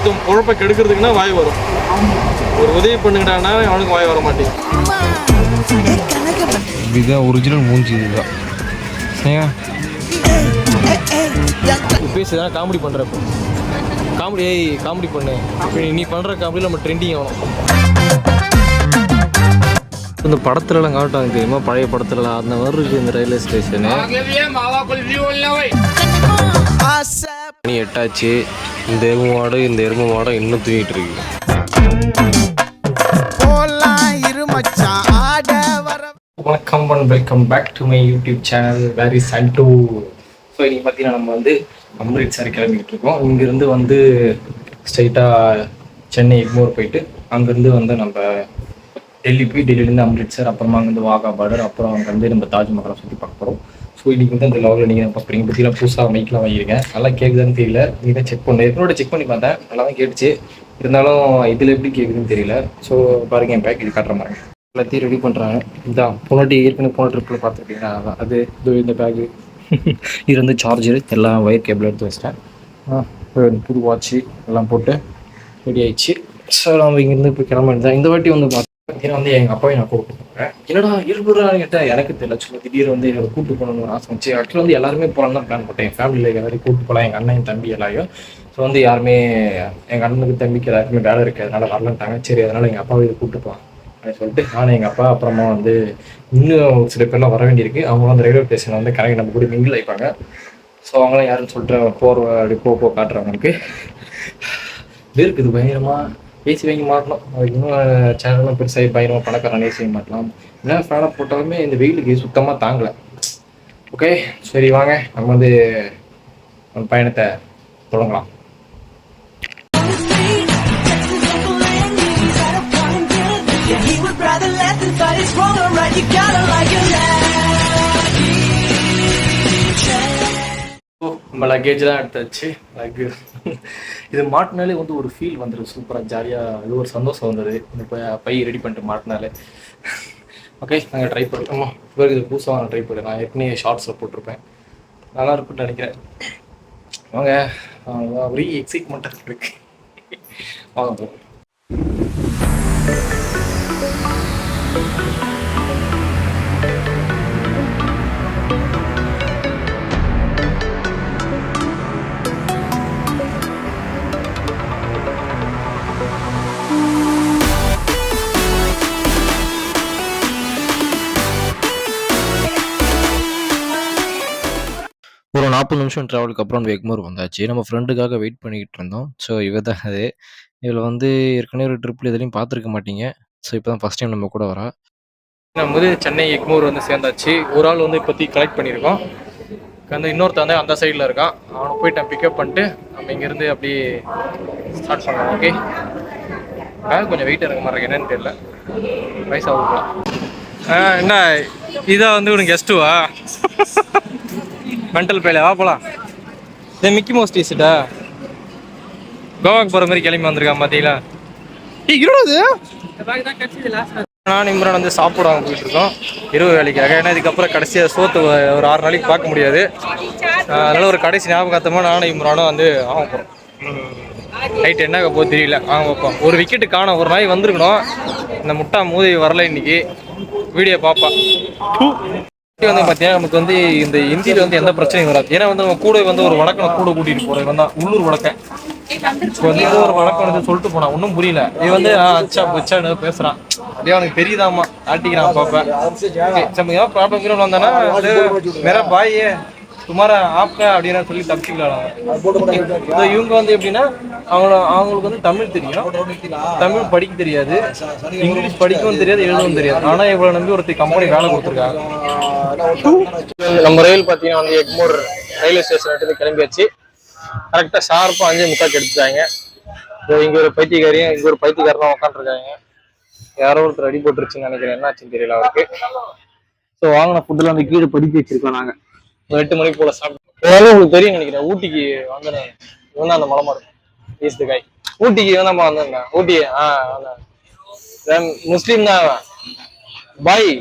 ஒருத்தன் குழப்ப கெடுக்கிறதுக்குன்னா வாய் வரும். ஒரு உதவி பண்ணுங்கடான்னா அவனுக்கு வாய் வர மாட்டேங்குது. இதுதான் ஒரிஜினல் மூஞ்சி. இதுதான் பேசுதான் காமெடி பண்ணுறப்போ. காமெடி பண்ணு. நீ பண்ணுற காமெடியில் நம்ம ட்ரெண்டிங் ஆகணும். இந்த படத்துலலாம் காட்டாங்க தெரியுமா, பழைய படத்துலலாம் அந்த மாதிரி இருக்குது இந்த ரயில்வே ஸ்டேஷனு. மணி 8 ஆச்சு. இந்த எருமை மாடம் இன்னும் தூங்கிட்டு இருக்கு. வணக்கம் and welcome back to my YouTube channel வேரி சல்டூ. ஸோ இன்றைக்கி பார்த்தீங்கன்னா நம்ம வந்து அம்ரிட்சர் கிளம்பிக்கிட்டு இருக்கோம். இங்கேருந்து வந்து ஸ்ட்ரைட்டாக சென்னை எக்மோர் போயிட்டு அங்கேருந்து வந்து நம்ம டெல்லி போய் டெல்லியிலேருந்து அம்ரிட்சர், அப்புறமா அங்கேருந்து வாகா பார்டர், அப்புறம் அங்கேருந்து நம்ம தாஜ்மஹாலை சுற்றி பார்க்க போகிறோம். ஸோ இன்றைக்கி வந்து அந்த லாகில் நீங்கள் பார்க்குறீங்க. பற்றிலாம் புதுசாக மைக்கெலாம் வாங்கியிருக்கேன். நல்லா கேட்குதான்னு தெரியல. நீங்கள் தான் செக் பண்ணேன். என்னோட செக் பண்ணி பார்த்தேன், நல்லா தான் கேட்டுச்சு. இருந்தாலும் இதில் எப்படி கேட்குதுன்னு தெரியல. ஸோ பாருங்கள், என் பேக் இது காட்டுற மாதிரி எல்லாத்தையும் ரெடி பண்ணுறாங்க. இதுதான் போனாட்டி ஏற்கனவே போன ட்ரிப்பில் பார்த்துருக்கீங்களா, அதான் அது இந்த பேக்கு. இது வந்து சார்ஜரு, எல்லாம் ஒயர் கேபிள் எடுத்து வச்சிட்டேன். புது வாட்ச்சு எல்லாம் போட்டு ரெடி ஆயிடுச்சு. ஸோ நம்ம இங்கேருந்து இப்போ கிளம்ப வேண்டியதான். இந்த வாட்டி வந்து பார்த்தீங்கன்னா வந்து எங்கள் அப்பாவை நான் கூப்பிட்டு போகிறேன். என்னடா இருபதுன்னு கேட்டால் எனக்கு தெரியல. சும்மா திடீர் வந்து என்னோட கூப்பிட்டு போகணும்னு ஆசை வச்சு. ஆக்சுவலாக வந்து எல்லாருமே போகலான்னு தான் பிளான் போட்டேன். என் ஃபேமிலியில் எல்லாரையும் கூப்பிட்டு போகலாம், எங்கள் அண்ணன் என் தம்பி எல்லாரையும். ஸோ வந்து யாருமே எங்கள் அண்ணனுக்கு தம்பிக்கு எல்லாருக்குமே வேலை இருக்குது, அதனால் வரலன்ட்டாங்க. சரி, அதனால் எங்கள் அப்பாவை இதை கூப்பிட்டு போகலாம் அப்படின்னு சொல்லிட்டு நானும் எங்கள் அப்பா, அப்புறமா வந்து இன்னும் சில பேர்லாம் வர வேண்டியிருக்கு. அவங்க வந்து ரயில்வே ஸ்டேஷனில் வந்து கரெக்ட் நம்ம கூட மிங்கில் ஆயிப்பாங்க. ஸோ அவங்களாம் யாருன்னு சொல்லிட்டு அப்படி போ காட்டுறவங்களுக்கு இருக்குது பயங்கரமாக ஏசி வாங்கி மாட்டலாம். அது இன்னும் சேனல்லாம் பெருசாகி பயங்கரமாக பணக்காரன் ஏசி வாங்கி மாட்டலாம். என்ன ஃபேனை போட்டாலுமே இந்த வெயிலுக்கு சுத்தமாக தாங்கலை. ஓகே, சரி வாங்க நம்ம வந்து பயணத்தை தொடங்கலாம். நம்ம லக்கேஜ்லாம் எடுத்தாச்சு. இது மாட்டினாலே வந்து ஒரு ஃபீல் வந்துடும், சூப்பராக ஜாலியாக. இது ஒரு சந்தோஷம் வந்தது இந்த பை ரெடி பண்ணிட்டு மாட்டினாலே. ஓகே, நாங்கள் ட்ரை பண்ணுறோம். இவருக்கு இது புதுசாக நான் ட்ரை பண்ணுறேன். நான் ஏற்கனவே ஷார்ட்ஸில் போட்டிருப்பேன், நல்லா இருக்குன்னு நினைக்கிறேன். வாங்க, ஒரே எக்ஸைட்மெண்ட்டாக இருக்கு. வாங்க. ஒரு 40 நிமிஷம் ட்ராவலுக்கு அப்புறம் எக்மோர் வந்தாச்சு. நம்ம ஃப்ரெண்டுக்காக வெயிட் பண்ணிக்கிட்டு இருந்தோம். ஸோ இவ தான் அது. இதில் வந்து ஏற்கனவே ஒரு ட்ரிப்பில் எதுலையும் பார்த்துருக்க மாட்டீங்க. ஸோ இப்போ தான் ஃபஸ்ட் டைம் நம்ம கூட வரா. நம்ம வந்து சென்னை எக்மோர் வந்து சேர்ந்தாச்சு. ஒரு ஆள் வந்து இப்போத்தி கலெக்ட் பண்ணியிருக்கோம். வந்து இன்னொருத்த வந்து அந்த சைடில் இருக்கான். அவனை போயிட்டு நான் பிக்கப் பண்ணிட்டு நம்ம இங்கேருந்து அப்படியே ஸ்டார்ட் பண்ணலாம். ஓகே, கொஞ்சம் வெயிட் இருக்க மாதிரி என்னன்னு தெரியல, வயசாக என்ன இதான் வந்து உனக்கு கெஸ்ட்டுவா? மென்டல் பேல வா போலாம். இதே மிக்கி மவுஸ் டீஷர்ட்டா கோவாக்கு போகிற மாதிரி கிளம்பி வந்திருக்கான் பார்த்தீங்களா? நான் இம்ரான் வந்து சாப்பிடுவாங்க போயிட்டு இருக்கோம் இரவு வேலைக்காக. ஏன்னா இதுக்கப்புறம் கடைசியாக சோத்து ஒரு 6 நாளைக்கு பார்க்க முடியாது. அதனால ஒரு கடைசி ஞாபகத்தமாக நானும் இம்ரானும் வந்து வாங்க போகிறோம். நைட் என்ன போது தெரியல, வாங்க வைப்போம். ஒரு விக்கெட்டு காணும், ஒரு நாய் வந்திருக்கணும். இந்த முட்டா மூதவி வரல இன்னைக்கு. வீடியோ பாப்பா வந்து பார்த்தீங்கன்னா நமக்கு வந்து இந்த இந்தியில் வந்து எந்த பிரச்சனையும் வராது. ஏன்னா வந்து நம்ம கூட வந்து ஒரு வழக்கம் கூட கூட்டிகிட்டு போகிறேன். இவன் தான் உள்ளூர் வழக்கேன். இப்போ வந்து ஏதோ ஒரு வழக்கம் வந்து சொல்லிட்டு போனான், ஒன்றும் புரியல. இது வந்து அச்சா பச்சான்னு பேசுகிறான். அப்படியே அவனுக்கு தெரியுதாம்மா, ஆட்டிக்கிறான் பார்ப்பேன். ஏதாவது ப்ராப்ளம் வந்தானா வேற பாயே சுமாரா ஆப்க அப்படின்னு சொல்லி தப்பிக்கலாம். இவங்க வந்து எப்படின்னா அவங்களுக்கு வந்து தமிழ் தெரியும், தமிழ் படிக்க தெரியாது, இங்கிலீஷ் படிக்கவும் தெரியாது, எழுதவும் தெரியாது. ஆனால் இவ்வளோ நம்பி ஒருத்தர் கம்பெனி வேலை கொடுத்துருக்காங்க. நம்ம ரயில் பார்த்தீங்கன்னா வந்து எக்மோர் ரயில்வே ஸ்டேஷன் எடுத்து கிளம்பியாச்சு. கரெக்டாக ஷார்ப்பாக 5:45 எடுத்துட்டாங்க. இங்கே ஒரு பைத்தியக்காரியும் இங்கே ஒரு பைத்தியக்காரனும் உட்காந்துருக்காங்க. யாரோ ஒருத்தர் அடி போட்டுருச்சுன்னு நினைக்கிறேன், என்ன ஆச்சுன்னு தெரியல அவருக்கு. ஸோ வாங்கின ஃபுட்டெல்லாம் அந்த கீழே படிக்க வச்சிருக்கோம். நாங்கள் 8 மணிக்கு போல சாப்பிட்டோம். உங்களுக்கு தெரியும் நினைக்கிறேன், ஊட்டிக்கு வந்துடுறேன். இவன் தான் அந்த மலமாடு ஈஸ்ட் காய். ஊட்டிக்கு இவன் தான் வந்திருந்தேன். ஊட்டி முஸ்லீம் தான் பாய்.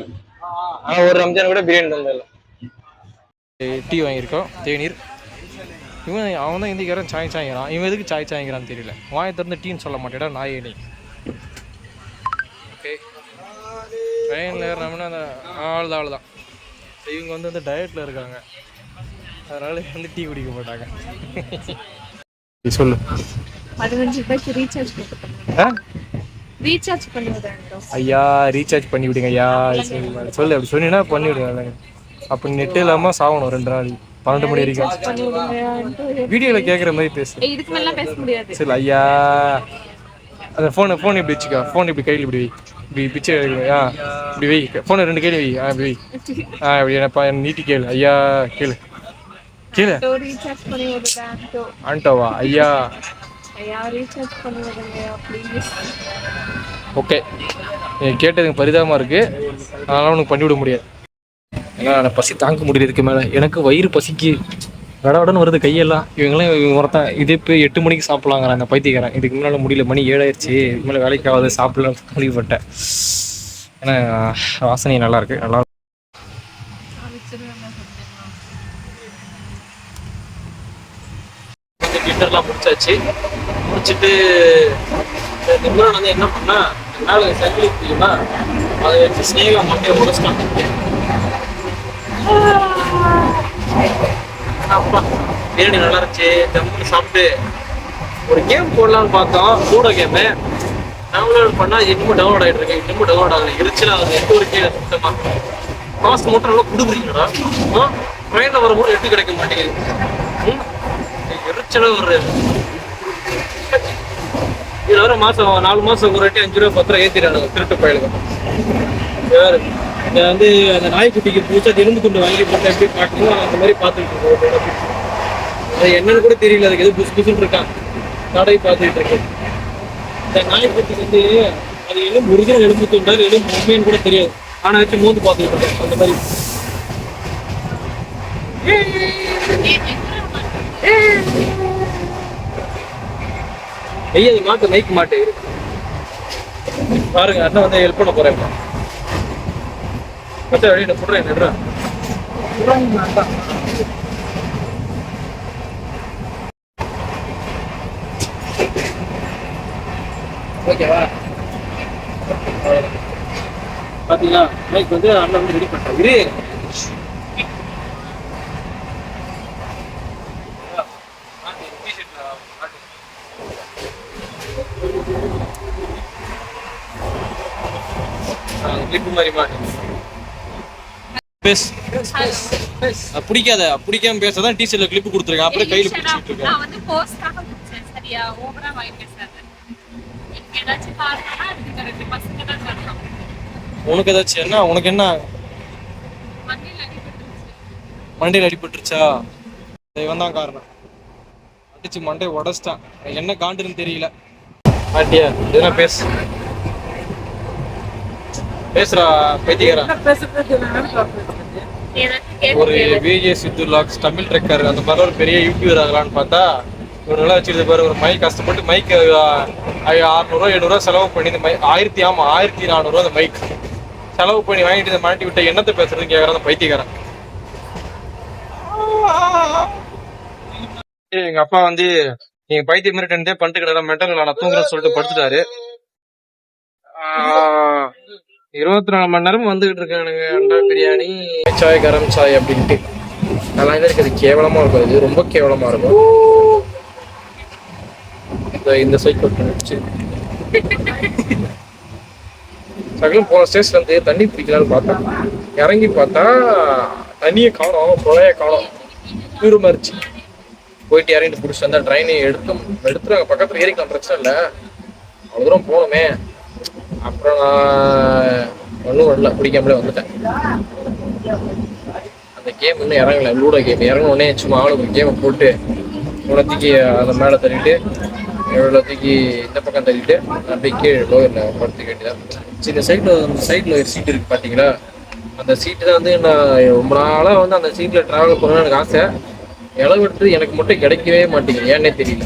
ஆனால் ஒரு ரம்ஜான் கூட பிரியாணி தந்ததில்லை. டீ வாங்கியிருக்கோம், தேநீர். அவன் தான் இந்திக்காரன் சாய் சாய்ங்கிறான். இவன் எதுக்கு சாய் சாய்ங்கிறான்னு தெரியல. வாயை திறந்து டீன்னு சொல்ல மாட்டேடா நாயே நீ. ஓகே ட்ரெயினில் ஏறினோம்னா அந்த அவ்வளோதான். இவங்க வந்து டயட்டில் இருக்காங்க, அதனால வந்து டீ குடிக்க மாட்டாங்க. சொல்லு. 15 ரூபாய்க்கு ரீசார்ஜ் பண்ணுவேன் ஐயா. ரீசார்ஜ் பண்ணி விடுங்க ஐயா. சொல்லு அப்படி சொன்னீங்கன்னா பண்ணி விடுங்க. அப்போ நெட்டு இல்லாமல் சாகணும் 2 நாள் 12 மணி வரைக்கும். வீடியோவில் கேட்குற மாதிரி பேசு. இதுக்கு மேல பேச முடியாது. சரி ஐயா. அந்த ஃபோன் இப்படி வச்சுக்கோ. ஃபோன் இப்படி கையில் இப்படி வை. இப்படி பிச்சை இப்படி வை. ஃபோனை 2 கையில் வை. இப்படி வை. இப்படி என்னப்பா நீட்டி கேளு ஐயா. கேளு கேளு. ஆண்டோவா ஐயா. ஓகே கேட்டதுக்கு பரிதாபமாக இருக்குது, அதனால் உனக்கு பண்ணிவிட முடியாது. ஏன்னா பசி தாங்க முடியல இதுக்கு மேலே. எனக்கு வயிறு பசிக்கு கடவுடன்னு வருது கையெல்லாம். இவங்களாம் ஒருத்தன் இதே போய் 8 மணிக்கு சாப்பிட்லாங்கிறாங்க அந்த பைத்தியக்காரன். இதுக்கு முன்னால் முடியல, மணி 7 ஆயிடுச்சு. இதுக்கு மேலே வேலைக்கு ஆகாது, சாப்பிடல முடிவுப்பட்டேன். ஏன்னா வாசனை நல்லாயிருக்கு. நல்லா டின்னர்லாம் முடிச்சாச்சு. முடிச்சுட்டு நிம்மரன் வந்து என்ன பண்ணா, மேலே சங்கிலி தெரியுமா, அதை வச்சு ஸ்னேகா மட்டும் முடிச்சிட்டான். அப்பா பிரியாணி நல்லா இருந்துச்சு. தம்பி சாப்பிட்டு ஒரு கேம் போடலான்னு பார்த்தோம், லூடோ கேமு. டவுன்லோட் பண்ணால் இன்னமும் டவுன்லோட் ஆகிட்டு இருக்கு. இன்னமும் டவுன்லோட் ஆகுது. எரிச்சலாக ஆகுது. எந்த ஒரு கீழே சுத்தமாக காசு மட்டும் நல்லா கொடுக்குறீங்களா? ட்ரெயினில் வரும்போது எட்டு கிடைக்க மாட்டேங்குது. எரிச்சலாக ஒரு இதில் வர மாதம் 4 மாதம் ஒரு வாட்டி 5 ரூபா 10 ரூபா ஏற்றிடுறாங்க திருட்டு பயலுக்கு. வேறு இந்த வந்து அந்த நாய்க்குட்டிக்கு புதுசாக எலும்பு துண்டு வாங்கி போட்டு எப்படி காட்டணும் அந்த மாதிரி பார்த்துட்டு இருக்கோம். அது என்னன்னு கூட தெரியல. அதுக்கு எது புதுசு புதுசுன்னு இருக்கான். கடை பார்த்துட்டு இருக்கேன். இந்த நாய்க்குட்டிக்கு வந்து அது எலும்பு ஒரிஜினல் எலும்பு துண்டா எலும்பு உண்மைன்னு கூட தெரியாது. ஆனால் வச்சு மூந்து பார்த்துட்டு இருக்கேன் அந்த மாதிரி. ஐயா மாட்டு மைக் மாட்டு பாருங்க. அண்ணன் வந்து ஹெல்ப் பண்ண போறேன். மற்ற வழி நான் சொல்றேன். ஓகேவா? பாத்தீங்களா மைக் வந்து அண்ணன் வந்து ரெடி பண்றாரு. பிடிக்காத பிடிக்காம பேசதான் டீச்சர்ல கிளிப் கொடுத்துருக்கேன். அப்புறம் கையில பிடிச்சிட்டு இருக்கேன். நான் வந்து போஸ்டாக பிடிச்சேன். சரியா ஓவரா வாய் பேசாத. ஏதாச்சும் காரணம்னா அதுக்கு ரெண்டு பசங்க தான் காரணம். உனக்கு ஏதாச்சும் என்ன? உனக்கு என்ன? மண்டையில் அடிபட்டுருச்சா? இவன் தான் காரணம். அடிச்சு மண்டை உடச்சிட்டான். என்ன காண்டுன்னு தெரியல. ஆட்டியா எதுனா பேசு. பேசுறா பைத்தியக்காரா. ஒரு விஜய் சித்து லாக்ஸ் தமிழ் ட்ரெக்கர் அந்த மாதிரி ஒரு பெரிய யூடியூபர் ஆகலான்னு பார்த்தா இவங்களாம் வச்சுட்டு பாரு. ஒரு மைக் கஷ்டப்பட்டு மைக் 600 700 செலவு பண்ணி இந்த மைக் 1400 அந்த மைக் செலவு பண்ணி வாங்கிட்டு இதை மாட்டி விட்ட என்னத்தை பேசுறதுன்னு கேட்கறான் அந்த பைத்தியக்காரன். எங்க அப்பா வந்து நீங்க பைத்தியம் மாதிரி 10 பண்ணிட்டு கிடலாம் மென்டல் நான் தூங்குறேன்னு சொல்லிட்டு படுத்துட்டாரு. 24 மணி நேரமும் வந்துகிட்டு இருக்கானுங்க. அண்டா பிரியாணி சாய் கரம் சாய் அப்படின்ட்டு நல்லா இருக்குது. கேவலமா இருக்கும். இது ரொம்ப கேவலமா இருக்கும். இந்த சைக்கிள் சகலம் போன ஸ்டேஷன்ல இருந்து தண்ணி பிடிக்கலான்னு பார்த்தா இறங்கி பார்த்தா தண்ணியை காணும், குழைய காணும். தூரமாரிச்சு போயிட்டு இறங்கிட்டு பிடிச்சிட்டு வந்தா ட்ரெயினை எடுத்துருவாங்க. பக்கத்துல ஏறிக்கலாம், பிரச்சனை இல்லை. அவ்வளோ தூரம் போகணுமே. அப்புறம் நான் ஒன்றும் வரல, பிடிக்காமலே வந்துட்டேன். அந்த கேம் இன்னும் இறங்கல. லூடோ கேம் இறங்க உடனே சும்மா ஆளுக்கு கேமை போட்டு இவ்வளோத்துக்கு அந்த மேலே தள்ளிட்டு இவ்வளோத்துக்கு இந்த பக்கம் தள்ளிட்டு அப்படியே கீழே லோயரில் படுத்துக்க வேண்டியதான். இந்த சைடில் ஒரு சீட்டு இருக்குது பார்த்தீங்களா? அந்த சீட்டு தான் வந்து நான் ரொம்ப நாளாக வந்து அந்த சீட்டில் ட்ராவல் பண்ணணும்னு எனக்கு ஆசை. இளவெடுத்து எனக்கு மட்டும் கிடைக்கவே மாட்டேங்குது. ஏன்னே தெரியல.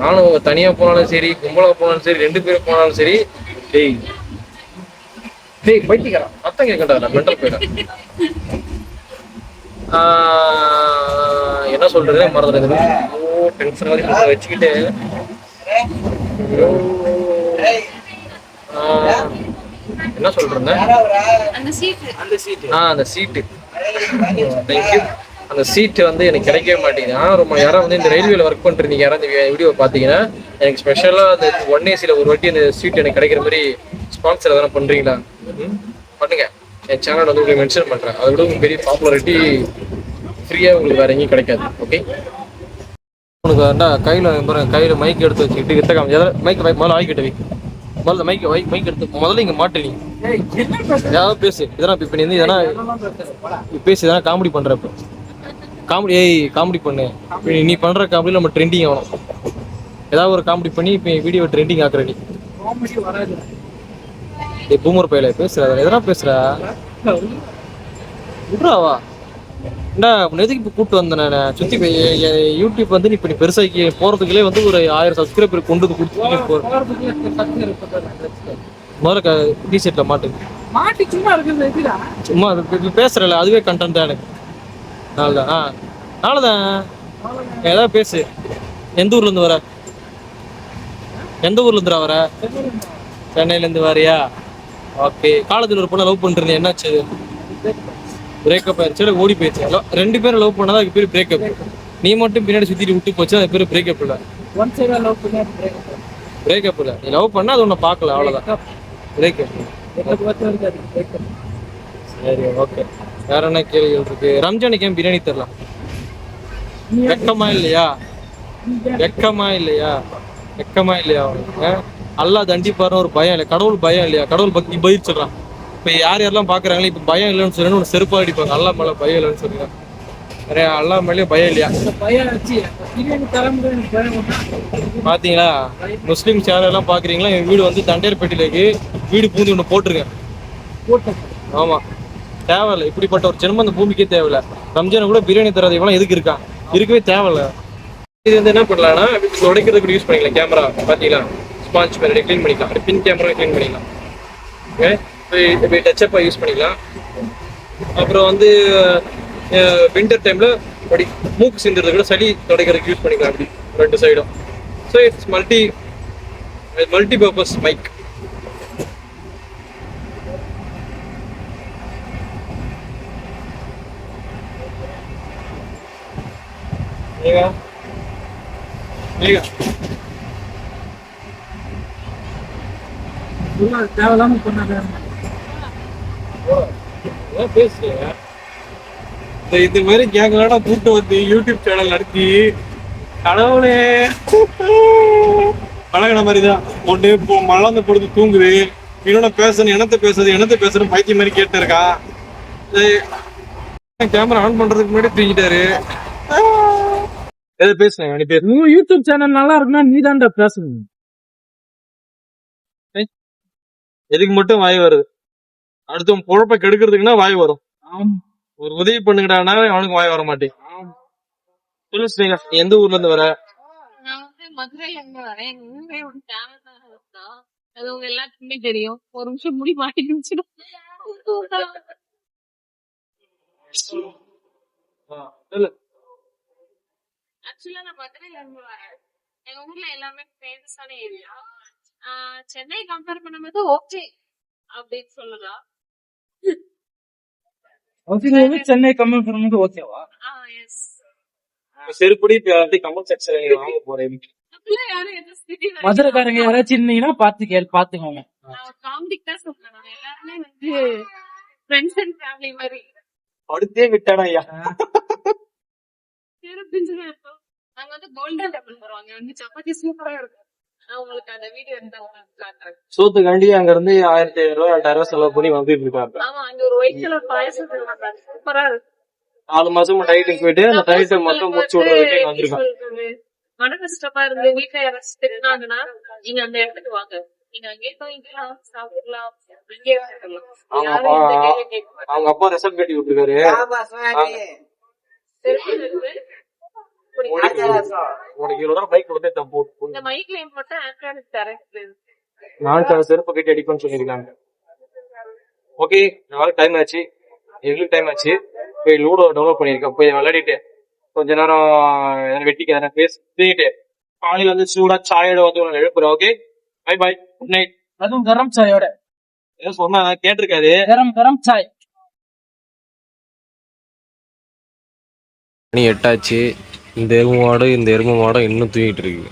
நானும் தனியாக போனாலும் சரி, கும்பலாக போனாலும் சரி, 2 பேர் போனாலும் சரி, டேய் பைத்தியக்காரா சத்தம் கேட்கட்டா, நான் மெண்டல் போயிட்டேன். என்ன சொல்றது மறந்துடுது. டென்ஷன் வச்சுக்கிட்டு என்ன சொல்றேன், அந்த சீட்டு அந்த சீட்டு தேங்க்யூ. அந்த சீட்டு வந்து எனக்கு கிடைக்கவே மாட்டேங்குது. ரொம்ப யாராவது வந்து இந்த ரயில்வேல ஒர்க் பண்ணிருந்தீங்க, யாராவது இந்த வீடியோ பார்த்தீங்கன்னா எனக்கு ஸ்பெஷலாக அந்த 1AC ஒரு வாட்டி அந்த சீட் எனக்கு கிடைக்கிற மாதிரி ஸ்பான்சர் எதனா பண்ணுறீங்களா? பண்ணுங்க. என் சேனல் வந்து உங்களுக்கு மென்ஷன் பண்ணுறேன். அதை விட உங்களுக்கு பெரிய பாப்புலாரிட்டி ஃப்ரீயாக உங்களுக்கு வேற எங்கேயும் கிடைக்காது. ஓகே, உனக்கு வேண்டா கையில் மைக் எடுத்து வச்சுக்கிட்டு எத்த காமி மைக் முதல்ல ஆகிக்கிட்டு முதல்ல மைக் எடுத்து முதல்ல இங்கே மாட்டு. நீ ஏதாவது பேசு, இதெல்லாம் இப்போ நீ வந்து எதனா பேசு, எதனா காமெடி பண்ணுறப்ப காமெடி பண்ணு. நீ பண்ற காமெடியில் நம்ம ட்ரெண்டிங் ஆகணும். ஏதாவது ஒரு காமெடி பண்ணி இப்போ வீடியோ ட்ரெண்டிங் ஆக்குற. நீ பூமர் பையில பேசுற, எதனா பேசுற விட்றாவா என்ன எதுக்கு இப்போ கூப்பிட்டு வந்தேன் நான் சுற்றி யூடியூப் வந்து இப்போ நீ பெருசாக்கி போகிறதுக்குள்ளே வந்து ஒரு 1000 சப்ஸ்கிரைபர் கொண்டு வந்து கொடுத்து முதல்ல டிஷர்ட்டில் மாட்டு சும்மா பேசுறல அதுவே கண்டென்ட் தான் எனக்கு. நாளதான் ஏதாவது பேசு. எந்த ஊர்லேருந்து வர? எந்த ஊர்லேருந்துடா வர? சென்னையிலேருந்து வரியா? ஓகே. காலேஜில் ஒரு பொண்ணை லவ் பண்ணிருந்தேன், என்னாச்சு? பிரேக்கப் ஆயிடுச்சு, ஓடி போயிடுச்சு. 2 பேரும் லவ் பண்ணாதான் அதுக்கு பேர் பிரேக்கப். நீ மட்டும் பின்னாடி சுற்றிட்டு விட்டு போச்சு, அது பேர் பிரேக்கப் இல்லை. பிரேக்கப் இல்லை, நீ லவ் பண்ணா அது ஒன்று பார்க்கல, அவ்வளோதான் பிரேக்கப். சரி, ஓகே. வேற என்ன கேள்விகள் இருக்கு? ரம்ஜானுக்கு ஏன் பிரியாணி தரலாம்? வெக்கமா இல்லையா? வெக்கமா இல்லையா? வெக்கமா இல்லையா அவனுக்கு? அல்லாஹ் தண்டிப்பாருன்னு ஒரு பயம் இல்லை, கடவுள் பயம் இல்லையா? கடவுள் பக்தி பயிர்ச்சிடறான். இப்போ யார் யாரெல்லாம் பார்க்குறாங்களே இப்போ பயம் இல்லைன்னு சொல்லி ஒரு செருப்பா அடிப்பாங்க. அல்லா மேலே பயம் இல்லைன்னு சொல்லுங்க. நிறைய அல்லா மேலேயும் பயம் இல்லையா? பார்த்தீங்களா? முஸ்லீம் சேனல்லாம் பார்க்குறீங்களா? என் வீடு வந்து தண்டையார்பேட்டையிலேக்கு வீடு பூந்து ஒன்று போட்டிருக்கேன். ஆமாம், தேவையில்லை. இப்படிப்பட்ட ஒரு ஜென்மம் அந்த பூமிக்கே தேவையில்லை. ரம்ஜானை கூட பிரியாணி தராது இவெல்லாம் எதுக்கு இருக்கான்? இருக்கவே தேவையில்லை. இது வந்து என்ன பண்ணலாம்னா உடைக்கிறதுக்கு யூஸ் பண்ணிக்கலாம். கேமரா பார்த்தீங்களா, ஸ்பான்ச் பண்ணி க்ளீன் பண்ணிக்கலாம். அப்படி பின் கேமரா க்ளீன் பண்ணிக்கலாம். ஓகே, இப்போ டச்சப்பாக யூஸ் பண்ணிக்கலாம். அப்புறம் வந்து வின்டர் டைமில் அப்படி மூக்கு சிந்துறது கூட சளி துடைக்கிறதுக்கு யூஸ் பண்ணிக்கலாம். அப்படி 2 சைடும். So it's multi purpose mic. தேவையில்லாம பண்ணாத பேசு. இந்த மாதிரி கேங்களாட கூப்பிட்டு வந்து யூடியூப் சேனல் நடத்தி கடவுளே பழகின மாதிரிதான் ஒன்று இப்போ மழை பொழுது தூங்குது. இன்னொன்னு பேசணும், என்னத்தை பேசுறது பைத்திய மாதிரி கேட்டு இருக்கான். கேமரா ஆன் பண்றதுக்கு முன்னாடி தூங்கிட்டாரு. எதை பேசுனேன்? யூடியூப் சேனல் நல்லா இருக்குன்னா நீ தான்டா பேசணும். எதுக்கு மட்டும் வாய் வருது? அடுத்தவன் பொழப்ப கெடுக்கிறதுக்குன்னா வாய் வரும். ஒரு உதவி பண்ணுங்கடானா அவனுக்கு வாய் வர மாட்டேன். சொல்லு ஸ்ரீங்க, எந்த ஊர்ல இருந்து வர? நான் வந்து மதுரையில இருந்து வரேன். எங்க ஊரே ஒரு சேனல் தான், அது உங்க எல்லாத்துக்குமே தெரியும். ஒரு நிமிஷம் முடி மாட்டிக்கிச்சு. ஆக்சுவலா நான் மதுரையில இருந்து வரேன். எங்க ஊர்ல எல்லாமே ஃபேமஸான ஏரியா. சென்னை கம்பேர் பண்ணும்போது ஓகே அப்படின்னு சொல்லலாம். சென்னை கம்மி பண்ணும்போது ஓகேவா? எஸ். செருப்படி கமெண்ட் செக்ஷன்ல வாங்க போறேன். மதுரைக்காரங்க யாராச்சும் இருந்தீங்கன்னா பாத்துக்கோங்க. காமெடிக்கு தான் சொல்றேன். நான் எல்லாருமே வந்து ஃப்ரெண்ட்ஸ் அண்ட் ஃபேமிலி மாதிரி. அடுத்தே விட்டாடா ஐயா. நாங்க வந்து கோல்டன் டெம்பிள் வருவாங்க, வந்து சப்பாத்தி சூப்பரா இருக்கும். நான் உங்களுக்கு அந்த வீடியோ இருந்தா காட்டுறேன். சோத்துக்காண்டி அங்க இருந்து 1500 ரூபாய் 2000 செலவு பண்ணி வந்துட்டு இருக்காங்க. ஆமா, அங்க ஒரு ஒயிட் கலர் பாயசம் சூப்பரா இருக்கும். 4 மாசம் டைட்டுக்கு போயிட்டு அந்த டைட்டை மட்டும் முடிச்சு விடுறதுக்கு வந்திருக்காங்க. மன கஷ்டமா இருந்து வீட்டுல யாராச்சும் திட்டினாங்கன்னா நீங்க அந்த இடத்துக்கு வாங்க. நீங்க அங்கே தூங்கிக்கலாம், சாப்பிடலாம், அங்கேயே அவங்க அப்பா ரெசப்ட் கட்டி விட்டுருக்காரு. இந்த மைக்ல மட்டும் ஆண்ட்ராய்டு தரேன். நான் செருப்பு கட்டி அடிப்பேன்னு சொல்லிருக்காங்க. ஓகே, டைம் ஆச்சு, எங்களுக்கு டைம் ஆச்சு. போய் லூடோ டவுன்லோட் பண்ணியிருக்கேன். போய் விளையாடிட்டு கொஞ்ச நேரம் வெட்டிக்கு எதனா பேசி தூங்கிட்டு காலையில வந்து சூடா சாயோட வந்து உங்களை எழுப்புறேன். Okay, bye bye, good night. அதுவும் கரம் சாயோட. ஏதோ சொன்னா கேட்டிருக்காது. கரம் சாய். மணி 8 ஆச்சு. இந்த எருமை மாடும் இன்னும் தூங்கிட்டு இருக்கு.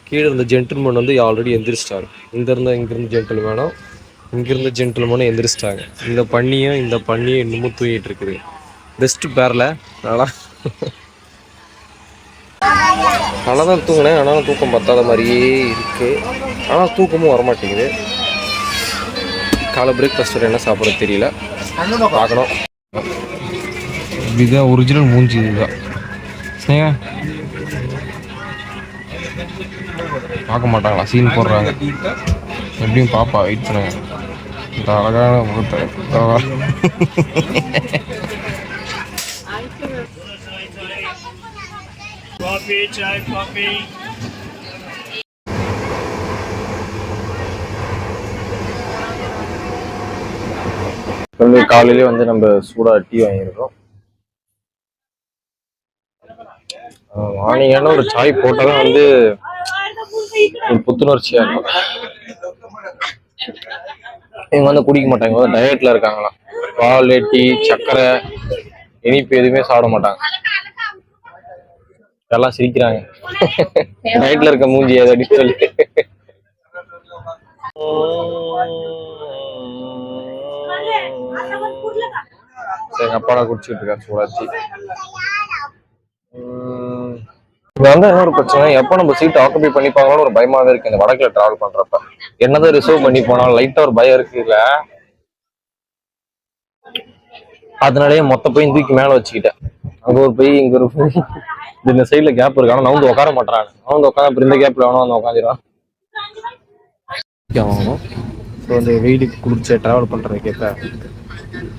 கீழே இருந்த ஜென்டில்மேன் வந்து ஆல்ரெடி எந்திரிச்சிட்டாரு. இங்கிருந்து ஜென்டில்மேனும் இங்கிருந்து ஜென்டில்மேனும் எந்திரிச்சிட்டாங்க. இந்த பண்ணியும் இன்னமும் தூங்கிட்டு இருக்குது. பெஸ்ட் பேர்ல நல்லா தான் தூங்கினேன். ஆனாலும் தூக்கம் பத்தாத மாதிரியே இருக்கு. ஆனால் தூக்கமும் வரமாட்டேங்குது. காலை பிரேக்ஃபாஸ்ட் என்ன சாப்பிட்றது தெரியல, பார்க்கணும். இதுதான் ஒரிஜினல் மூஞ்சி. இதுதான் ஸ்னேகா பார்க்க மாட்டாங்களா? சீன் போடுறாங்க. எப்படியும் பாப்பா வெயிட் பண்ணுங்க. இந்த அழகான முகத்தை காலையிலே வந்து நம்ம சூடா டீ வாங்கியிருக்கோம். மார்னிங்கான ஒரு சாய் போட்டாதான் வந்து ஒரு புத்துணர்ச்சியா இருக்கும். இவங்க வந்து குடிக்க மாட்டாங்க, இவங்க வந்து டயட்ல இருக்காங்களாம். பால், டீ, சர்க்கரை, இனிப்பு எதுவுமே சாப்பிட மாட்டாங்க. எல்லாம் சிரிக்கிறாங்க. டயட்ல இருக்க மூஞ்சி ஏதாவது சொல்லி. எங்க அப்பா குடிச்சுட்டு இருக்காரு சூடாச்சி. இங்க வந்து என்ன ஒரு பிரச்சனை, எப்ப நம்ம சீட் ஆக்குபை பண்ணிப்பாங்களோ ஒரு பயமாவே இருக்கு. இந்த வடக்குல டிராவல் பண்றப்ப என்னதான் ரிசர்வ் பண்ணி போனாலும் லைட்டா ஒரு பயம் இருக்கு இல்ல. அதனாலயே மொத்த போய் தூக்கி மேல வச்சுக்கிட்டேன். அங்க ஒரு போய் இங்க ஒரு இந்த சைட்ல கேப் இருக்கு. ஆனா நவுந்து உட்கார மாட்டாங்க. நவுந்து உட்காந்து இந்த கேப்ல வேணும் வந்து உட்காந்துடும். வாங்கணும். ஸோ அந்த வெயிலுக்கு குளிர்ச்சியா டிராவல் பண்றது கேட்க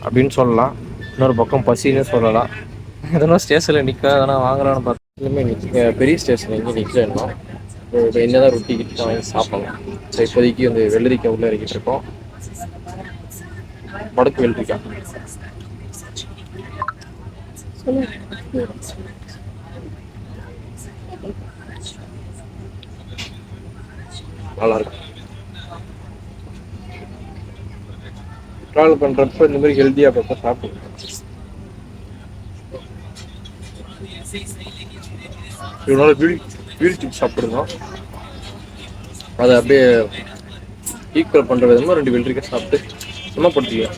அப்படின்னு சொல்லலாம். இன்னொரு பக்கம் பசின்னு சொல்லலாம். எதனா ஸ்டேஷன்ல நிற்க எதனா வாங்கலாம்னு பார்த்தா பெரிய ஸ்டேஷன் எங்கே நிற்கணும். என்னதான் ரொட்டி கிட்ட வாங்கி சாப்பிடலாம். ஸோ இப்போதைக்கு வந்து வெள்ளரிக்காய் உள்ள இறக்கிட்டு இருக்கோம். வடக்கு வெள்ளரிக்காய் நல்லா இருக்கும். ட்ராவல் பண்றப்ப இந்த மாதிரி ஹெல்த்தியா அப்பப்போ சாப்பிடுங்க. இதனால வீடு சிப்ஸ் சாப்பிடுறோம். அதை அப்படியே ஈக்குவல் பண்ற விதமா 2 வெள்ளரிக்காய் சாப்பிட்டு சுமப்படுத்திக்கலாம்.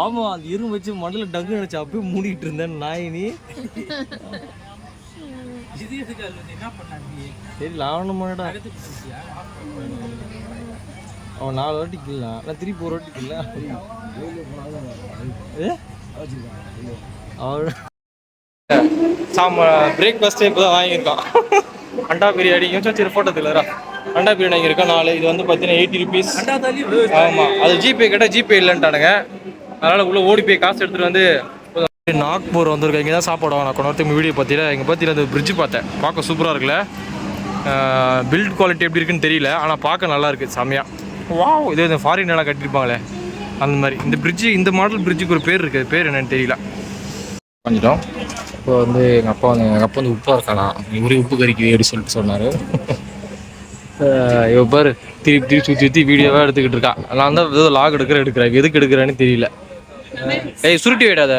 ஆமா, அந்த இரும்பு வச்சு மண்டல டங்கு நினைச்சு அப்படியே மூடிட்டு இருந்தேன். நாய் நீ சரி லாவணமாடா. அவன் 4 வாட்டிக்கு இல்லை, நான் திருப்பி 1 வாட்டிக்கு இல்லை. பிரேக்ஃபாஸ்ட் இப்போதான் வாங்கியிருக்கான். அண்டா பிரியாணி சரி ஃபோட்டோ தெரியலரா. அண்டா பிரியாணி வாங்கியிருக்கோம் 4. இது வந்து பார்த்தீங்கன்னா 80 rupees. ஆமாம், அது ஜிபே கேட்டால் ஜிபே இல்லைன்ட்டானுங்க. அதனால் உள்ளே ஓடி போய் காசு எடுத்துகிட்டு வந்து நாக்பூர் வந்திருக்கேன். இங்கே தான் சாப்பாடு வாங்க. கொஞ்ச நேரத்துக்கு வீடியோ பார்த்தீங்கன்னா இங்கே பார்த்தீங்கன்னா அந்த பிரிட்ஜ் பார்த்தேன். பார்க்க சூப்பராக இருக்குல்ல. பில்ட் குவாலிட்டி எப்படி இருக்குன்னு தெரியல, ஆனால் பார்க்க நல்லா இருக்குது செம்மையாக. வாவ், இதே இந்த ஃபாரின் எல்லாம் கட்டியிருப்பாங்களே அந்த மாதிரி. இந்த பிரிட்ஜு, இந்த மாடல் பிரிட்ஜுக்கு ஒரு பேர் இருக்குது. பேர் என்னன்னு தெரியல. வந்துட்டோம். இப்போ வந்து எங்கள் அப்பா வந்து உப்பாக இருக்கலாம். ஒரே உப்பு கறிக்கு அப்படி சொல்லிட்டு சொன்னார். இவ பாரு திருப்பி சுற்றி வீடியோவாக எடுத்துக்கிட்டு இருக்கா. நான் தான் ஏதோ லாக் எடுக்கிறேன். எதுக்கு எடுக்கிறேன்னு தெரியல. ஏய் சுருட்டி விடாத.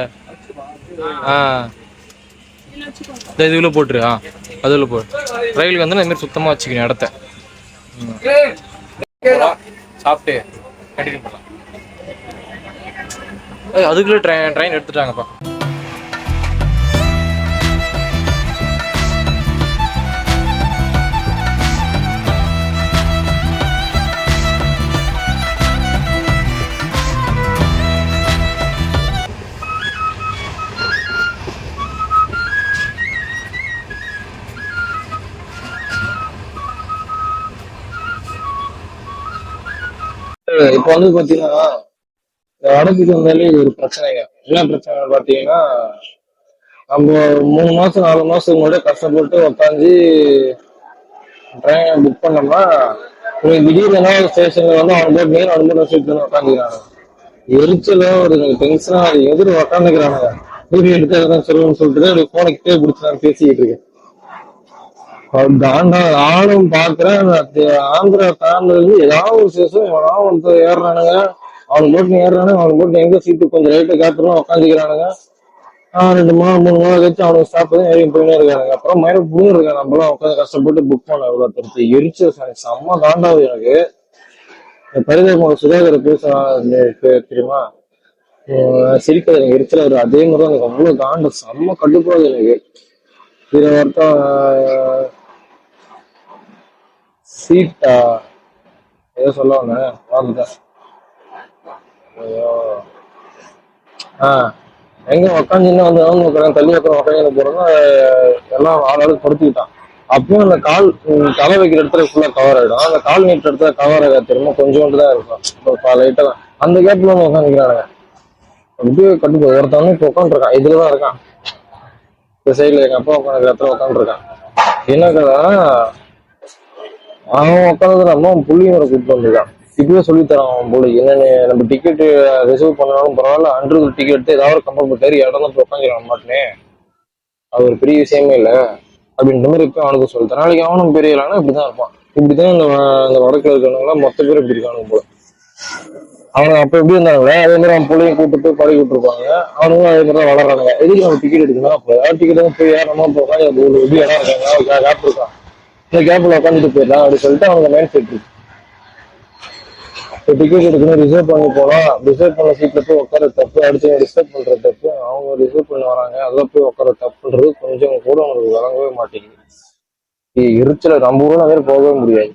இது உள்ள போட்டுரு. அது உள்ள போடு. ரயிலுக்கு வந்து இந்த மாதிரி சுத்தமாக வச்சுக்கணும் இடத்த. சாப்பிட்டு கண்டினியூ பண்ணலாம். அதுக்குள்ளே ட்ரெயின் எடுத்துட்டாங்கப்பா. இப்போ வந்து பார்த்தீங்கன்னா வடத்துக்கு வந்தாலே இது ஒரு பிரச்சனைங்க. என்ன பிரச்சனை பாத்தீங்கன்னா, நம்ம 3 மாசம் 4 மாசத்துக்கு முன்னாடி கஷ்டப்பட்டு உட்காந்து ட்ரெயினை புக் பண்ணோம்னா திடீர்னு ஸ்டேஷன்ல வந்து அவங்க மெயின் அனுமதி சீட்ல உட்காந்துக்கிறாங்க. எரிச்சல ஒரு டென்ஷனா எதிர உட்காந்துக்கிறானுங்க. வீடியோ எடுத்து சொல்லணும்னு சொல்லிட்டு போனை கிட்டே பிடிச்சி நான் பேசிக்கிட்டு இருக்கேன். நானும் பாக்குறேன். ஆந்திரா தாண்டது ஏதாவது ஒரு சேஷம் எவனாவது வந்து ஏறுறானுங்க. அவனுக்கு போட்டு ஏறுறானுங்க. அவனுக்கு போட்டு எங்க சீட்டு கொஞ்சம் லைட்டா காத்துலாம் உட்காந்துக்கிறானுங்க. 2 மாதம் 3 மாதம் கழிச்சு அவனுக்கு ஸ்டாப் தான் ஏறி போயினே இருக்கானுங்க. அப்புறம் மயிரம் புண்ணு இருக்காங்க. நம்மளாம் உட்காந்து கஷ்டப்பட்டு புக் பண்ண எவ்வளவு தெரிஞ்சு எரிச்சு செம்ம தாண்டாவது எனக்கு. பரிதேம சுதாகர தெரியுமா? சிரிக்காது எனக்கு எரிச்சல வரும். அதே மாதிரிதான் எனக்கு அவ்வளவு தாண்ட செம்ம கட்டுப்பாடு எனக்கு. இதை வருத்தம் சீட்டா ஏதோ சொல்ல வந்தேன் பார்த்துட்டேன். ஐயோ எங்க உக்காந்து வந்து தள்ளி வைக்கிற உட்காந்து போறோம்னா எல்லாம் ஆளாளுக்கு படுத்திக்கிட்டான். அப்பயும் அந்த கால் தலை வைக்கிற இடத்துல ஃபுல்லா கவர் ஆயிடும். அந்த கால் நீட்டுற இடத்துல கவர் ஆகாது தெரியுமா? கொஞ்சோண்டு தான் இருக்கும் லைட்டா தான். அந்த கேப்ல வந்து உட்காந்துக்கிறானுங்க. அப்படியே கண்டிப்பா ஒருத்தவங்க இப்ப உட்காந்துருக்கான். இதுலதான் இருக்கான். இந்த சைட்ல எங்க அப்பா உட்காந்து இடத்துல உட்காந்துருக்கான். என்ன கதை, அவன் உட்காந்து நம்ம புள்ளியோட கூப்பிட்டு வந்திருக்கான். இப்பவே சொல்லித்தரான் அவன் போல என்னன்னு. நம்ம டிக்கெட் ரிசர்வ் பண்ணாலும் பரவாயில்ல, அன்றது டிக்கெட் எடுத்து ஏதாவது ஒரு கம்பார்ட்மெண்ட் ஏறி இடம் தான் உட்காந்துக்கிறான் மாட்டேனே. அது ஒரு பெரிய விஷயமே இல்லை அப்படின்ற மாதிரி இப்ப அவனுக்கு சொல்லித்தரான். நாளைக்கு அவனும் பெரிய இல்லைன்னா இப்படிதான் இருப்பான். இப்படிதான் இந்த வடக்குல இருக்கிறவங்களாம் மொத்த பேர் இப்படி இருக்கானுங்க போல. அவனுக்கு அப்ப எப்படி இருந்தாங்களே அதே மாதிரி அவன் பிள்ளையும் கூப்பிட்டு போய் பழகி விட்டுருப்பாங்க. அவனுக்கும் அதே மாதிரி தான் வளர்றாங்க. எதுக்கு நம்ம டிக்கெட் எடுக்கணும்? அப்போ டிக்கெட் போய் ஏறணுமா உட்காந்து எப்படி இடம் இருக்காங்க கேப் இருக்கான். இந்த கேப்ல உட்காந்துட்டு போயிடலாம் அப்படின்னு சொல்லிட்டு அவங்க மைண்ட் செட் இருக்கு. டிக்கெட் எடுக்கணும், ரிசர்வ் பண்ணி போலாம். ரிசர்வ் பண்ண சீட்ல போய் உட்கார தப்பு, அடிச்சு ரிசர்வ் பண்ற தப்பு. அவங்க ரிசர்வ் பண்ண வராங்க, அதில் போய் உட்கார தப்புன்றது கொஞ்சம் கூட அவங்களுக்கு வழங்கவே மாட்டேங்குது. எரிச்சல நம்ம ஊர்ல மாதிரி போகவே முடியாது.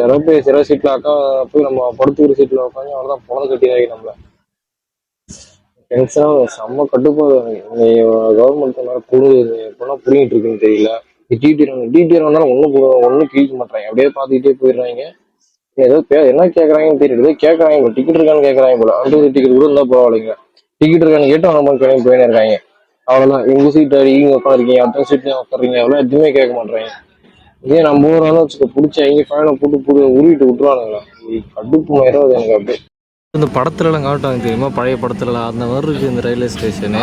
ஏரோப்ளேன் சில சீட்ல அக்கா போய் நம்ம படுத்துக்கிற சீட்ல உட்காந்து அவ்வளவுதான் பொணம் கட்டிடாங்க நம்மள. டென்ஷனா செம்ம கட்டுப்பாடு. கவர்மெண்ட் மேல பொண்ணா புரிஞ்சிட்டு இருக்குன்னு தெரியல. டிடிஆர் வந்தாலும் ஒன்னும் கிழிக்க மாட்டாங்க. அப்படியே பாத்துக்கிட்டே போயிடுறாங்க. ஏதோ என்ன கேட்கறாங்கன்னு தெரியுது. கேட்கறாங்க டிக்கெட் இருக்கான்னு கேட்கறாங்க போல. அந்த டிக்கெட் கூட இருந்தா பரவாயில்லைங்க. டிக்கெட் இருக்கான்னு கேட்டு அவங்க கிளம்பி போயினே இருக்காங்க. அவ்வளவுதான். எங்க சீட் இங்க உட்காந்துருக்கீங்க, அடுத்த சீட்லயும் உட்காருங்க, அவ்வளவு எதுவுமே கேட்க மாட்டாங்க. இதே நம்ம ஊராலும் வச்சுக்க பிடிச்ச எங்க ஃபேனை போட்டு உருவிட்டு விட்டுருவானுங்களா. கடுப்பு மயிரும் அது எனக்கு. அப்படியே இந்த படத்துல எல்லாம் காட்டுவாங்க தெரியுமா? பழைய படத்துல அந்த மாதிரி இருக்கு இந்த ரயில்வே ஸ்டேஷனு.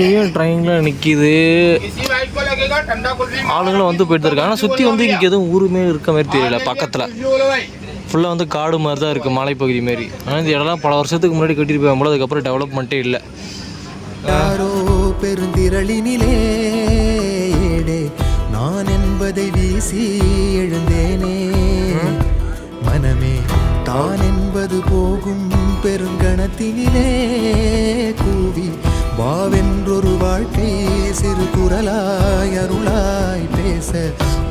ஏன் ட்ரெயின்ல நிக்குது, ஆளுங்களும் வந்து போயிட்டு இருக்காங்க. ஆனால் சுற்றி வந்து இங்கே எதுவும் ஊருமே இருக்க மாதிரி தெரியல. பக்கத்தில் ஃபுல்லாக வந்து காடு மாதிரி தான் இருக்குது, மலைப்பகுதி மாரி. ஆனால் இந்த இடம்லாம் பல வருஷத்துக்கு முன்னாடி கட்டிட்டு போகும்போது அதுக்கப்புறம் டெவலப்மெண்ட்டே இல்லை. யாரோ பெருந்திரளினிலே நான் என்பதை வீசி எழுந்தேனே. மனமே தான் என்பது போகும் பெருங்கணத்தினிலே கூவி வாவென்றொரு வாழ்க்கை சிறு குரலாய் அருளாய் பேச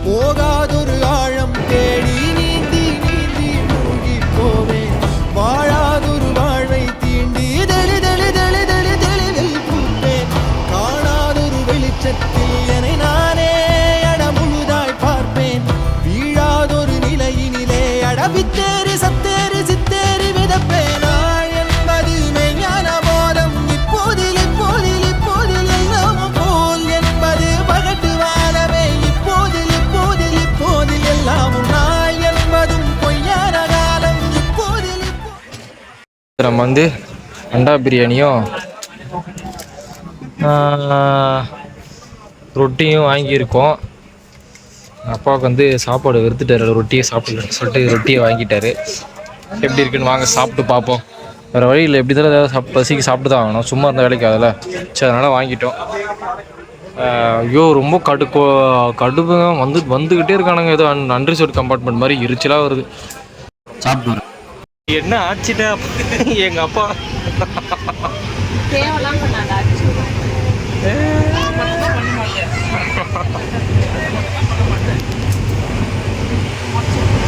போகாதொரு ஆழம் தேடி நீந்தி நீந்தி மூழ்கி போவேன். வாழாதொரு வாழ்வை தீண்டி தெளிவில் பூப்பேன். காணாதொரு வெளிச்சத்தில் என்னை நானே முழுதாய் பார்ப்பேன். வீழாதொரு நிலையினிலே அடவித்தேறி சத்தேறி சித்தேறி விதப்பேன். என்பது மெய்ஞான போதம் இப்போதில் எல்லாம் போல் என்பது பகட்டு வாழவே. இப்போதில் எல்லாம் நாள் என்பதும் பொய்யான காலம். இப்போதில் நம்ம வந்து அண்டா பிரியாணியும் ரொட்டியும் வாங்கியிருக்கோம். அப்பாவுக்கு வந்து சாப்பாடு வெறுத்துட்டாரு, ரொட்டியை சாப்பிடலன்னு சொல்லிட்டு ரொட்டியை வாங்கிட்டாரு. எப்படி இருக்குன்னு வாங்க சாப்பிட்டு பார்ப்போம். வேறு வழியில் எப்படி தான் ஏதாவது பசிக்கு சாப்பிட்டு தான் ஆகணும், சும்மா இருந்த வேலைக்கு அதில். சரி, அதனால் வாங்கிட்டோம். ஐயோ ரொம்ப கடுப்புங்க வந்துக்கிட்டே இருக்கானுங்க. ஏதோ அன்ரிசர்வ்ட் கம்பார்ட்மெண்ட் மாதிரி எரிச்சலாக வருது. சாப்பிட்டு என்ன ஆச்சுட்டா எங்கள் அப்பா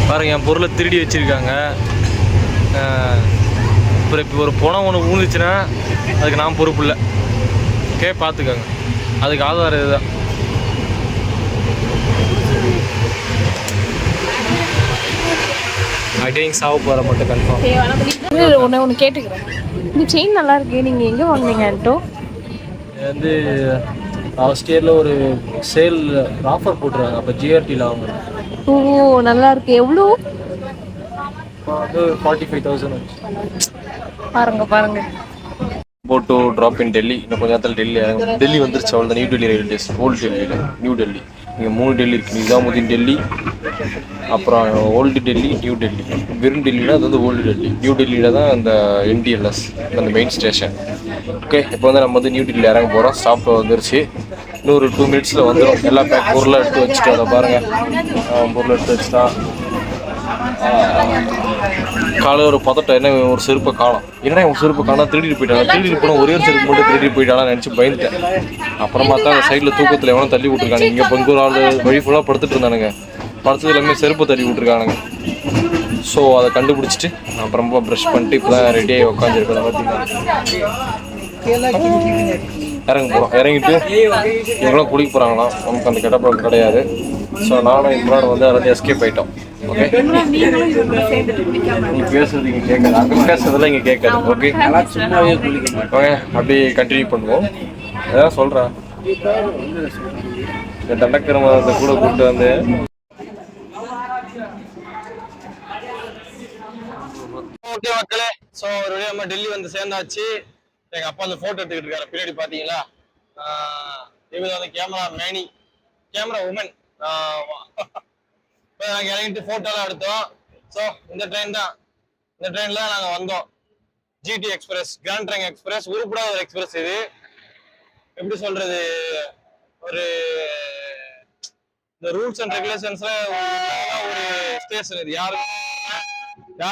பாருங்க, என் பொருளை திருடி வச்சிருக்காங்க. அப்புறம் இப்போ ஒரு பணம் ஒன்று ஊந்துச்சுன்னா அதுக்கு நான் பொறுப்பு இல்லை. பார்த்துக்கோங்க, அதுக்கு ஆதாரம் இதுதான். ஐ திங்க் சாவ போகிற மட்டும் கன்ஃபார்ம். ஒன்று கேட்டுக்கிறேன். இந்த செயின் நல்லா இருக்கு, நீங்கள் எங்கே வாங்குனீங்க ஆண்டோ? இது வந்து லாஸ்ட் இயரில் ஒரு சேல் ஆஃபர் போட்டுருவாங்க, அப்போ ஜிஆர்டியில் வாங்குறேன். ஓ நல்லா இருக்கு. எவ்வளோ? இப்போ வந்து 45,000 பாருங்க பாருங்க. Boat to drop in Delhi. இன்னும் கொஞ்சம் நேரத்தில் டெல்லி வந்துருச்சு. அவ்வளோ new Delhi railway station. Old டெல்லியில் நியூ டெல்லி. இங்கே 3 டெல்லி இருக்குது. நிஜாமுதீன் டெல்லி, அப்புறம் ஓல்டு டெல்லி, நியூ டெல்லி. வெறும் டெல்லினா அது வந்து ஓல்டு டெல்லி. நியூ டெல்லியில் தான் அந்த என்டிஎல்எஸ் அந்த மெயின் ஸ்டேஷன். ஓகே, இப்போ வந்து நம்ம வந்து நியூ டெல்லி இறங்க போகிறோம். ஸ்டாப் வந்துருச்சு. இன்னொரு 2 மினிட்ஸில் வந்துடும். எல்லா பொருளாக எடுத்து வச்சுட்டு அதை பாருங்கள். பொருளை எடுத்து வச்சுட்டா காலையில் ஒரு பதட்டம். என்ன ஒரு செருப்பை காணும், என்ன ஒரு செருப்பு காணா, திருடிட்டு போயிட்டாங்க. திருடிட்டு போனால் ஒரே ஒரு செருப்பு மட்டும் திருடிட்டு போயிட்டாலும் நினச்சி பயந்துட்டேன். அப்புறம் பார்த்தா அந்த சைடில் தூக்கத்தில் எவனோ தள்ளி விட்ருக்காங்க. இங்கே பங்கு ஒரு ஆள் வழி ஃபுல்லாக படுத்துட்டு இருந்தானுங்க. படுத்தது எல்லாமே செருப்பு தள்ளி விட்ருக்கானுங்க. ஸோ அதை கண்டுபிடிச்சிட்டு அப்புறமா ப்ரஷ் பண்ணிட்டு இப்போ தான் ரெடியாகி உட்காந்துருக்கேன். பார்த்தீங்கன்னா இறங்க போகிறோம். இறங்கிட்டு இவங்களாம் குளிக்க போகிறாங்களாம். நமக்கு அந்த கெட்ட பழக்கம் கிடையாது. ஸோ நானும் இம்ரான் வந்து அதில் எஸ்கேப் ஆகிட்டோம். ஓகே, நீ பேசுறது இங்கே கேட்காது, அங்கே பேசுறதுலாம் இங்கே கேட்காது. ஓகே ஓகே, அப்படியே கண்டினியூ பண்ணுவோம். அதான் சொல்கிறேன், இந்த தண்டக்கிரமத்தை கூட கூப்பிட்டு வந்து ஓகே மக்களே. ஸோ ஒரு வழியாக நம்ம டெல்லி வந்து சேர்ந்தாச்சு. எங்கள் அப்பா அந்த ஃபோட்டோ எடுத்துக்கிட்டு இருக்காரு. பின்னாடி பார்த்தீங்களா, இவங்க வந்து கேமரா மேனி, கேமரா உமன். நாங்கள் இறங்கிட்டு ஃபோட்டோலாம் எடுத்தோம். ஸோ இந்த ட்ரெயின் தான், இந்த ட்ரெயினில் நாங்கள் வந்தோம். GT express, grand train express. உருப்படாத ஒரு எக்ஸ்பிரஸ் இது. எப்படி சொல்றது, ஒரு இந்த ரூல்ஸ் அண்ட் ரெகுலேஷன்ஸ்ல ஒரு ஸ்டேஷன் இது. யார்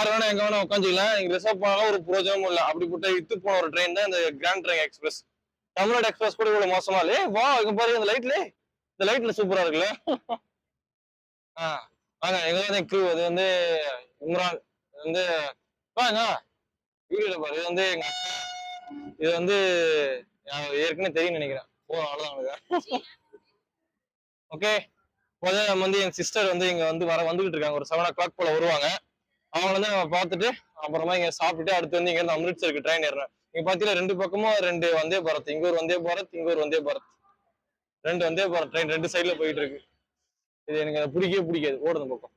வேணா எங்க வேணா உட்காந்துக்கலாம். நீங்க ரிசர்வ் பண்ணாலும் ஒரு பிரயோஜனமும் இல்லை. அப்படிப்பட்ட இத்து போன ஒரு ட்ரெயின் தான் இந்த grand train express. Tamil Nadu express கூட இவ்வளவு மோசமா இல்லையே. வா இங்க பாருங்க, இந்த லைட்ல சூப்பரா இருக்குல்ல. வாங்க, எங்க வந்து க்ரூ. அது வந்து இம்ரான் வந்து வாங்க வீடியோல பாரு. இது வந்து ஏற்கனவே தெரியும் நினைக்கிறேன். அவ்வளவுதான் அவனுக்கு. ஓகே, முதல்ல நம்ம வந்து என் சிஸ்டர் வந்து இங்க வந்து வந்துகிட்டு இருக்காங்க. ஒரு 7 o'clock போல வருவாங்க. அவங்க வந்து நம்ம பார்த்துட்டு அப்புறமா இங்க சாப்பிட்டுட்டு அடுத்து வந்து இங்க இருந்து அம்ரிட்சருக்கு ட்ரெயின் ஏறணும். இங்க பாத்தீங்கன்னா 2 பக்கமும் 2 வந்தே பாரத். இங்க ஒரு வந்தே பாரத், இங்க ஒரு வந்தே பாரத். 2 வந்தே பாரத் ட்ரெயின் 2 சைட்ல போயிட்டு இருக்கு. இது எனக்கு பிடிக்கவே பிடிக்காது, ஓடுது பக்கம்.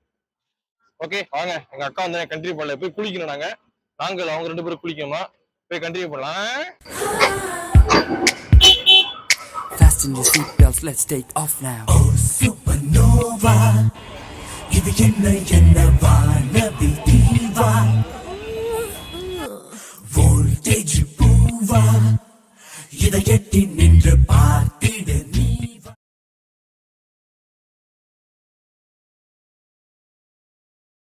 ஓகே வாங்க, எங்க அக்கா வந்து கண்டினியூ பண்ணல. போய் குளிக்கணும். நாங்கள் அவங்க 2 பேரும் குளிக்கணுமா, போய் கண்டினியூ பண்ணலாம். Fasten your seatbelts, let's take off now. Oh supernova, இது என்ன வானவில் தீவா, voltage பூவா, இதை எட்டி